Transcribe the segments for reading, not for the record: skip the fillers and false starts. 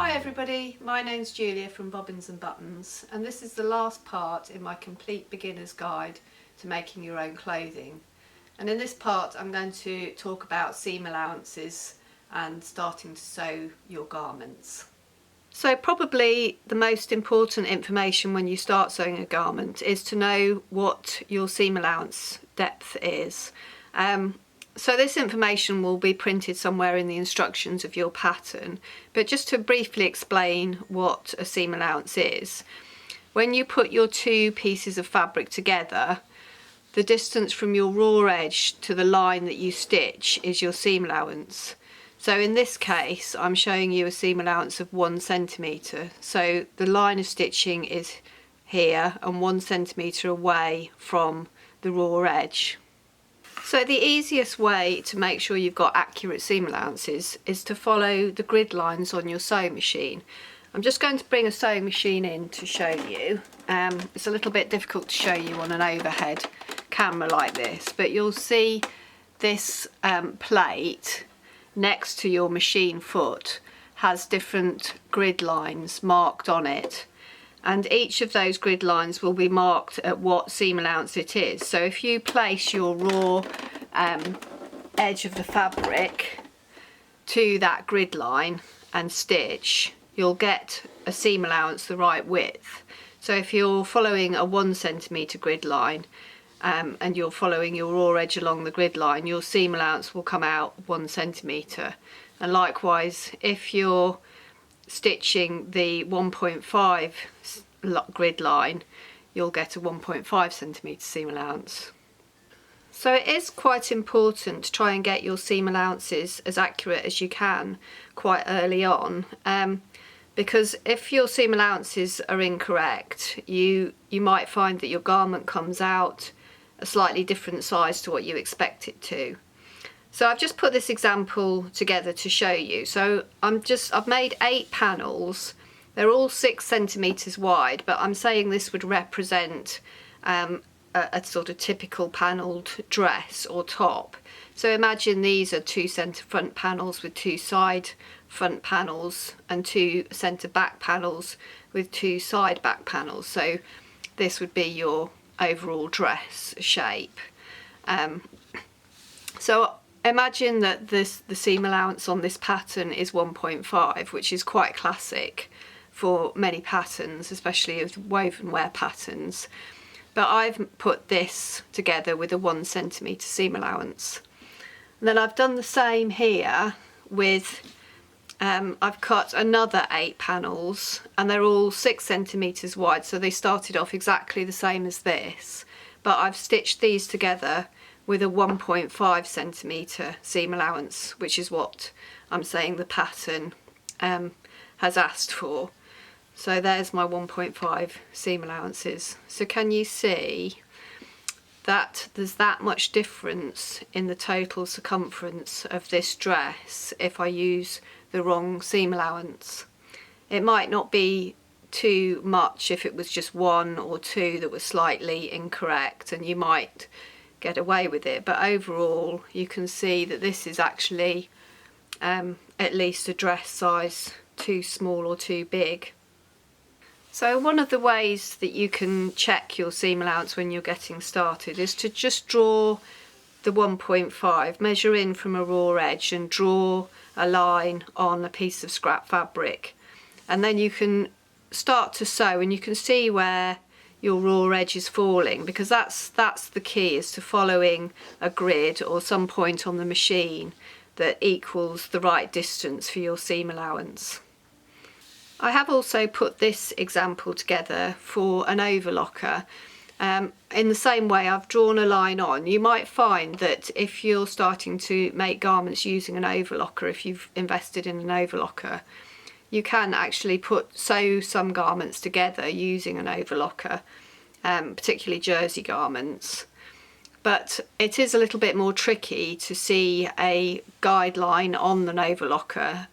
Hi everybody, my name's Julia from Bobbins and Buttons, and this is the last part in my complete beginner's guide to making your own clothing. And in this part I'm going to talk about seam allowances and starting to sew your garments. So probably the most important information when you start sewing a garment is to know what your seam allowance depth is. So this information will be printed somewhere in the instructions of your pattern, but just to briefly explain what a seam allowance is. When you put your two pieces of fabric together, the distance from your raw edge to the line that you stitch is your seam allowance. So in this case I'm showing you a seam allowance of 1 centimetre. So the line of stitching is here and 1 centimetre away from the raw edge. So the easiest way to make sure you've got accurate seam allowances is to follow the grid lines on your sewing machine. I'm just going to bring a sewing machine in to show you. It's a little bit difficult to show you on an overhead camera like this, but you'll see this plate next to your machine foot has different grid lines marked on it. And each of those grid lines will be marked at what seam allowance it is. So if you place your raw edge of the fabric to that grid line and stitch, you'll get a seam allowance the right width. So if you're following a 1 centimetre grid line and you're following your raw edge along the grid line, your seam allowance will come out 1 centimetre. And likewise, if you're stitching the 1.5 grid line, you'll get a 1.5 centimetre seam allowance. So it is quite important to try and get your seam allowances as accurate as you can quite early on, because if your seam allowances are incorrect, you might find that your garment comes out a slightly different size to what you expect it to. So I've just put this example together to show you. So I've made 8 panels. They're all 6 centimetres wide, but I'm saying this would represent a sort of typical panelled dress or top. So imagine these are 2 centre front panels with 2 side front panels and 2 centre back panels with 2 side back panels. So this would be your overall dress shape. So imagine that the seam allowance on this pattern is 1.5, which is quite classic for many patterns, especially of woven wear patterns. But I've put this together with a 1 centimetre seam allowance. And then I've done the same here with, I've cut another 8 panels and they're all 6 centimetres wide, so they started off exactly the same as this. But I've stitched these together with a 1.5 centimetre seam allowance, which is what I'm saying the pattern has asked for. So there's my 1.5 seam allowances. So can you see that there's that much difference in the total circumference of this dress if I use the wrong seam allowance? It might not be too much if it was just 1 or 2 that were slightly incorrect, and you might get away with it, but overall you can see that this is actually at least a dress size too small or too big. So one of the ways that you can check your seam allowance when you're getting started is to just draw the 1.5, measure in from a raw edge and draw a line on a piece of scrap fabric, and then you can start to sew and you can see where your raw edge is falling, because that's the key, is to following a grid or some point on the machine that equals the right distance for your seam allowance. I have also put this example together for an overlocker. In the same way I've drawn a line on. You might find that if you're starting to make garments using an overlocker, if you've invested in an overlocker, you can actually sew some garments together using an overlocker, particularly jersey garments. But it is a little bit more tricky to see a guideline on an overlocker.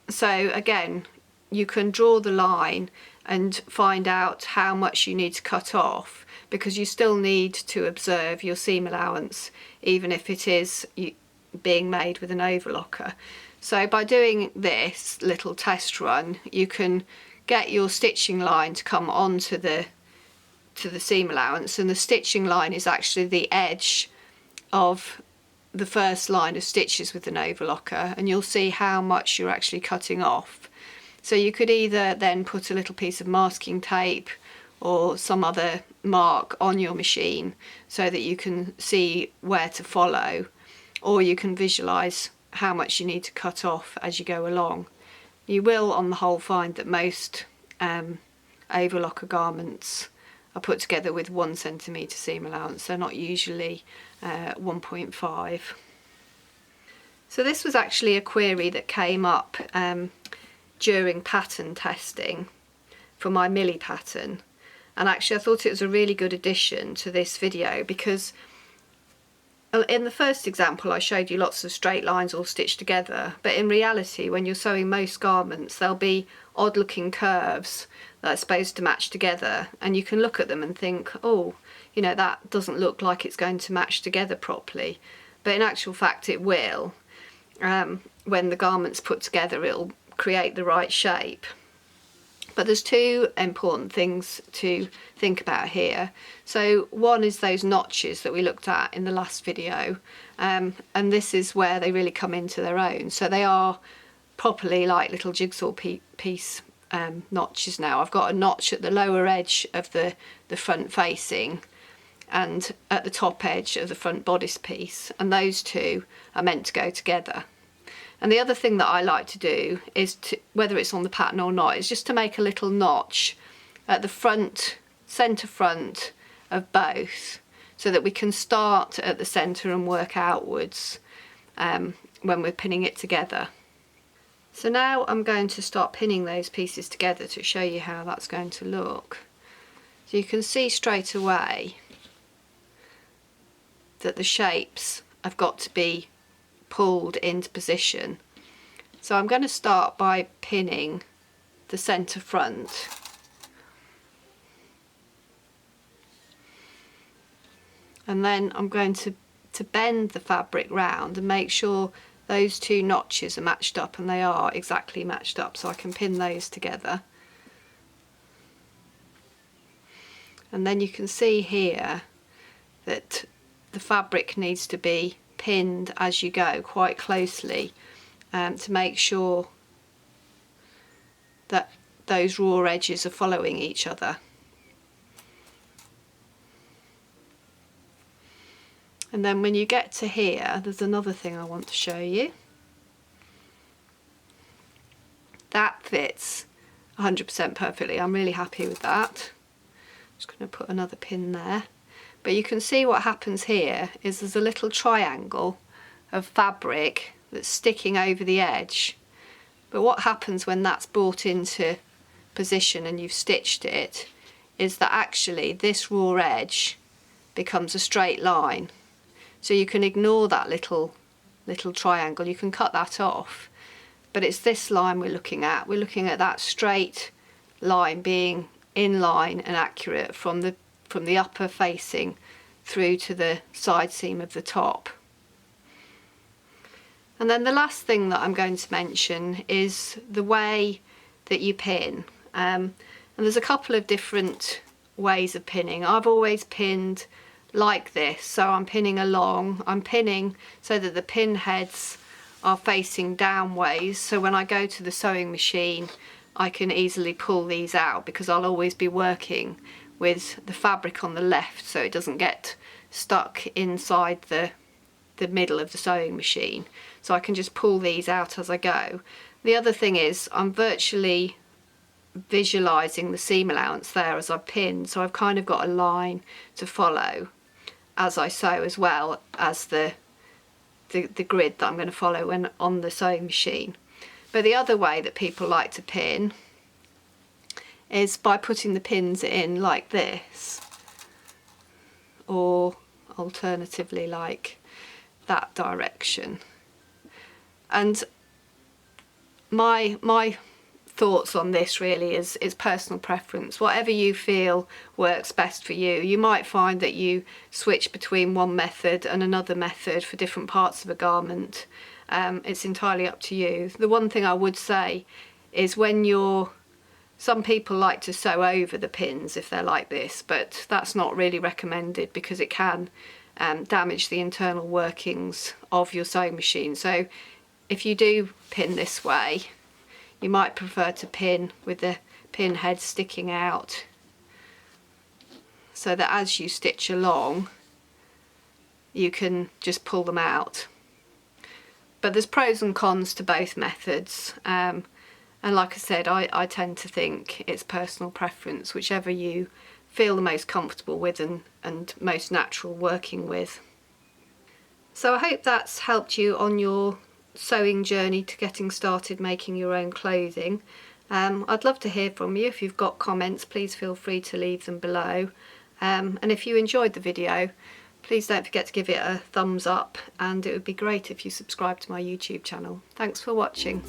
So again, you can draw the line and find out how much you need to cut off, because you still need to observe your seam allowance even if it is being made with an overlocker. So by doing this little test run, you can get your stitching line to come onto the seam allowance, and the stitching line is actually the edge of the first line of stitches with an overlocker, and you'll see how much you're actually cutting off. So you could either then put a little piece of masking tape or some other mark on your machine so that you can see where to follow, or you can visualize how much you need to cut off as you go along. You will on the whole find that most overlocker garments are put together with 1 centimetre seam allowance. They're not usually 1.5. So this was actually a query that came up during pattern testing for my Millie pattern, and actually I thought it was a really good addition to this video, because in the first example I showed you lots of straight lines all stitched together, but in reality when you're sewing most garments there'll be odd looking curves that are supposed to match together, and you can look at them and think, oh, you know, that doesn't look like it's going to match together properly, but in actual fact it will. When the garment's put together it'll create the right shape. But there's two important things to think about here. So one is those notches that we looked at in the last video, and this is where they really come into their own. So they are properly like little jigsaw piece notches now. I've got a notch at the lower edge of the front facing and at the top edge of the front bodice piece, and those two are meant to go together. And the other thing that I like to do is, whether it's on the pattern or not, is just to make a little notch at the front, centre front of both, so that we can start at the centre and work outwards when we're pinning it together. So now I'm going to start pinning those pieces together to show you how that's going to look. So you can see straight away that the shapes have got to be pulled into position. So I'm going to start by pinning the centre front. And then I'm going to bend the fabric round and make sure those two notches are matched up, and they are exactly matched up, so I can pin those together. And then you can see here that the fabric needs to be pinned as you go quite closely to make sure that those raw edges are following each other. And then when you get to here, there's another thing I want to show you. That fits 100% perfectly. I'm really happy with that. Just going to put another pin there. But you can see what happens here is there's a little triangle of fabric that's sticking over the edge. But what happens when that's brought into position and you've stitched it is that actually this raw edge becomes a straight line. So you can ignore that little triangle, you can cut that off. But it's this line we're looking at. We're looking at that straight line being in line and accurate from the upper facing through to the side seam of the top. And then the last thing that I'm going to mention is the way that you pin. And there's a couple of different ways of pinning. I've always pinned like this, so I'm pinning along. I'm pinning so that the pin heads are facing downways, so when I go to the sewing machine I can easily pull these out, because I'll always be working with the fabric on the left so it doesn't get stuck inside the middle of the sewing machine. So I can just pull these out as I go. The other thing is I'm virtually visualising the seam allowance there as I pin, so I've kind of got a line to follow as I sew, as well as the grid that I'm going to follow when on the sewing machine. But the other way that people like to pin is by putting the pins in like this, or alternatively like that direction. And my thoughts on this really is personal preference. Whatever you feel works best for you. You might find that you switch between one method and another method for different parts of a garment. It's entirely up to you. The one thing I would say is some people like to sew over the pins if they're like this, but that's not really recommended because it can damage the internal workings of your sewing machine. So if you do pin this way, you might prefer to pin with the pin head sticking out, so that as you stitch along you can just pull them out. But there's pros and cons to both methods, and like I said, I tend to think it's personal preference, whichever you feel the most comfortable with and most natural working with. So I hope that's helped you on your sewing journey to getting started making your own clothing. I'd love to hear from you. If you've got comments, please feel free to leave them below, and if you enjoyed the video, please don't forget to give it a thumbs up, and it would be great if you subscribe to my YouTube channel. Thanks for watching.